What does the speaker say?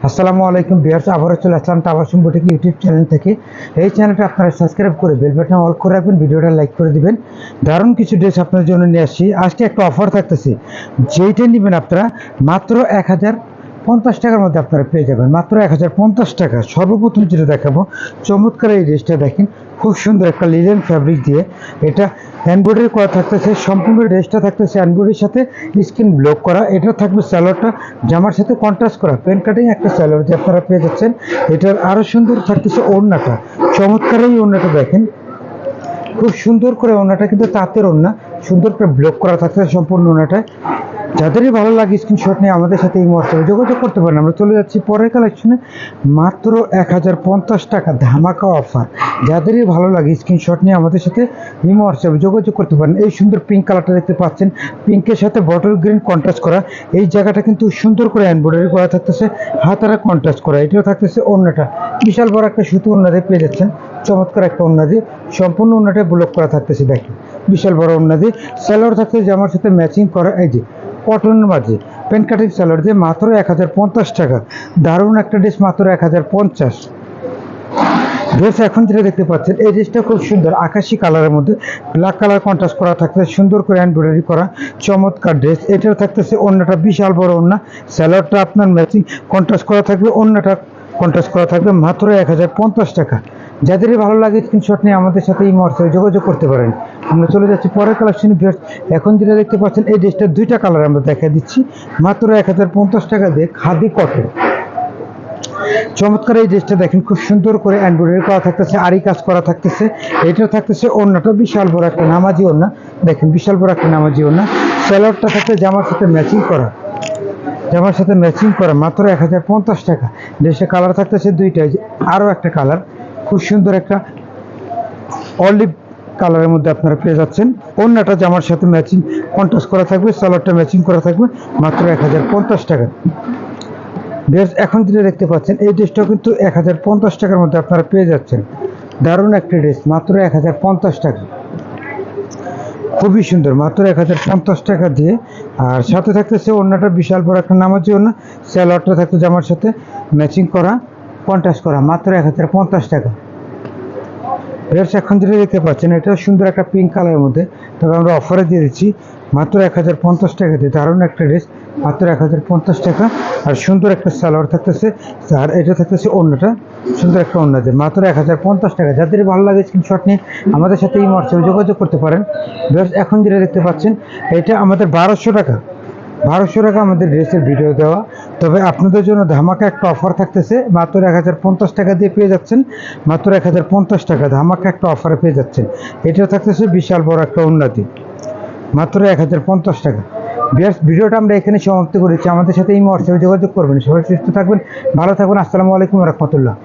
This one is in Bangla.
আসসালামু আলাইকুম ভিউয়ার্স, আবারও চলে আসলাম তাবাসসুম বুটিক ইউটিউব চ্যানেল থেকে। এই চ্যানেলটা আপনারা সাবস্ক্রাইব করে বেল বাটন অল করে রাখবেন, ভিডিওটা লাইক করে দিবেন। দারুণ কিছু ড্রেস আপনার জন্য নিয়ে আসছি। আজকে একটা অফার থাকতেছে, যেইটা নেবেন আপনারা মাত্র 1050 টাকার মধ্যে আপনারা পেয়ে যাবেন। মাত্র 1050 টাকা। সর্বপ্রথম যেটা দেখাবো, চমৎকার এই ড্রেসটা দেখেন, খুব সুন্দর একটা লিলেন ফ্যাব্রিক দিয়ে এটা এমব্রয়ডারি করা থাকতেছে। সম্পূর্ণ ড্রেসটা থাকতেছে এমব্রয়ডারির সাথে স্কিন ব্লক করা। এটা থাকবে স্যালোয়ারটা জামার সাথে কন্ট্রাস্ট করা, পেন কাটিং একটা স্যালোয়ার দিয়ে আপনারা পেয়ে যাচ্ছেন। এটার আরও সুন্দর থাকতেছে ওড়নাটা। চমৎকার এই ওড়নাটা দেখেন, খুব সুন্দর করে ওড়নাটা কিন্তু তাঁতের ওড়না, সুন্দর করে ব্লক করা থাকতেছে সম্পূর্ণ ওড়নাটায়। যাদেরই ভালো লাগে স্ক্রিনশট নিয়ে আমাদের সাথে এই মুহূর্তে যোগাযোগ করতে পারেন। আমরা চলে যাচ্ছি পরের কালেকশনে। মাত্র 1050 টাকা ধামাকা অফার। যাদেরই ভালো লাগে স্ক্রিনশট নিয়ে আমাদের সাথে এই মুহূর্তে যোগাযোগ করতে পারেন। এই সুন্দর পিঙ্ক কালারটা দেখতে পাচ্ছেন, পিঙ্কের সাথে বটল গ্রিন কন্ট্রাস্ট করা। এই জায়গাটা কিন্তু সুন্দর করে এমব্রয়ডারি করা থাকতেছে, হাতারা কন্ট্রাস্ট করা। এটাও থাকতেছে ওড়নাটা, বিশাল বড় একটা সুতো ওড়না দিয়ে পেয়ে যাচ্ছেন। চমৎকার একটা ওড়না দিয়ে সম্পূর্ণ ওড়নাটা ব্লক করা থাকতেছে, দেখেন বিশাল বড় ওড়না দিয়ে। স্যালোয়ার থাকছে জামার সাথে ম্যাচিং করা, এই যে কটনের মাঝে পেন কাটিং স্যালোয়ার দিয়ে মাত্র 1050 টাকা। দারুণ একটা ড্রেস, মাত্র 1050। ড্রেস এখন যেটা দেখতে পাচ্ছেন, এই ড্রেসটা খুব সুন্দর আকাশি কালারের মধ্যে ব্ল্যাক কালার কন্ট্রাস্ট করা থাকতেছে, সুন্দর করে এমব্রয়ডারি করা চমৎকার ড্রেস। এটার থাকতেছে ওড়নাটা বিশাল বড় ওড়না, স্যালোয়ারটা আপনার ম্যাচিং কন্ট্রাস্ট করা থাকবে, ওড়নাটা কন্ট্রাস্ট করা থাকবে। মাত্র 1050 টাকা। যাদেরই ভালো লাগে স্ক্রিনশট নিয়ে আমাদের সাথে এই মুহূর্তে যোগাযোগ করতে পারেন। আমরা চলে যাচ্ছি পরের কালেকশনে। এখন যেটা দেখতে পাচ্ছেন, এই ড্রেসটার দুইটা কালার আমরা দেখা দিচ্ছি। মাত্র 1050 টাকা দিয়ে খাদি কটন চমৎকার এই ড্রেসটা দেখেন, খুব সুন্দর করে এমব্রয়ডারি করা থাকতেছে, আরি কাজ করা থাকতেছে। এটা থাকতেছে ওড়নাটা বিশাল বড় একটা নামাজি ওড়না, দেখেন বিশাল বড় একটা নামাজি ওড়না। স্যালোয়ারটা থাকতে জামার সাথে ম্যাচিং করা, জামার সাথে ম্যাচিং করা। মাত্র 1050 টাকা। ড্রেসের কালার থাকতেছে দুইটাই। আরও একটা কালার, খুব সুন্দর একটা অলিভ কালারের মধ্যে আপনারা পেয়ে যাচ্ছেন। ওড়নাটা জামার সাথে ম্যাচিং কন্ট্রাস্ট করা থাকবে, স্যালোয়ারটা ম্যাচিং করা থাকবে। মাত্র 1050 টাকা। ড্রেস এখন যেটা দেখতে পাচ্ছেন, এই ড্রেসটাও কিন্তু 1050 টাকার মধ্যে আপনারা পেয়ে যাচ্ছেন। দারুণ একটা ড্রেস, মাত্র 1050 টাকা। খুবই সুন্দর, মাত্র 1050 টাকা দিয়ে। আর সাথে থাকতেছে ওড়নাটা বিশাল বড় একটা নামাজি ওড়না, স্যালোয়ারটা থাকতে জামার সাথে ম্যাচিং করা, কন্ট্রাস্ট করা। মাত্র 1050 টাকা। ড্রেস এখন যেটা দেখতে পাচ্ছেন, এটা সুন্দর একটা পিঙ্ক কালারের মধ্যে, তবে আমরা অফারে দিয়ে দিচ্ছি মাত্র 1050 টাকা দিয়ে। দারুণ একটা ড্রেস, মাত্র 1050 টাকা। আর সুন্দর একটা সালোয়ার থাকতেছে, আর এটা থাকতেছে ওড়নাটা, সুন্দর একটা ওড়না দিয়ে মাত্র 1050 টাকা। যাদের ভালো লাগে স্ক্রিনশট নিয়ে আমাদের সাথে এই মুহূর্তে যোগাযোগ করতে পারেন। ড্রেস এখন যেটা দেখতে পাচ্ছেন, এটা আমাদের 1200 টাকা। 1200 টাকা আমাদের ড্রেসের ভিডিও দেওয়া। তবে আপনাদের জন্য ধামাকা একটা অফার থাকতেছে, মাত্র 1050 টাকা দিয়ে পেয়ে যাচ্ছেন। মাত্র 1050 টাকা ধামাকা একটা অফারে পেয়ে যাচ্ছেন। এটা থাকতেছে বিশাল বড় একটা উন্নতি, মাত্র 1050 টাকা। ভিডিওটা আমরা এখানে সমাপ্ত করেছি। আমাদের সাথে এই মুহূর্তে যোগাযোগ করবেন। সবাই সুস্থ থাকবেন, ভালো থাকবেন। আসসালামু আলাইকুম রহমতুল্লাহ।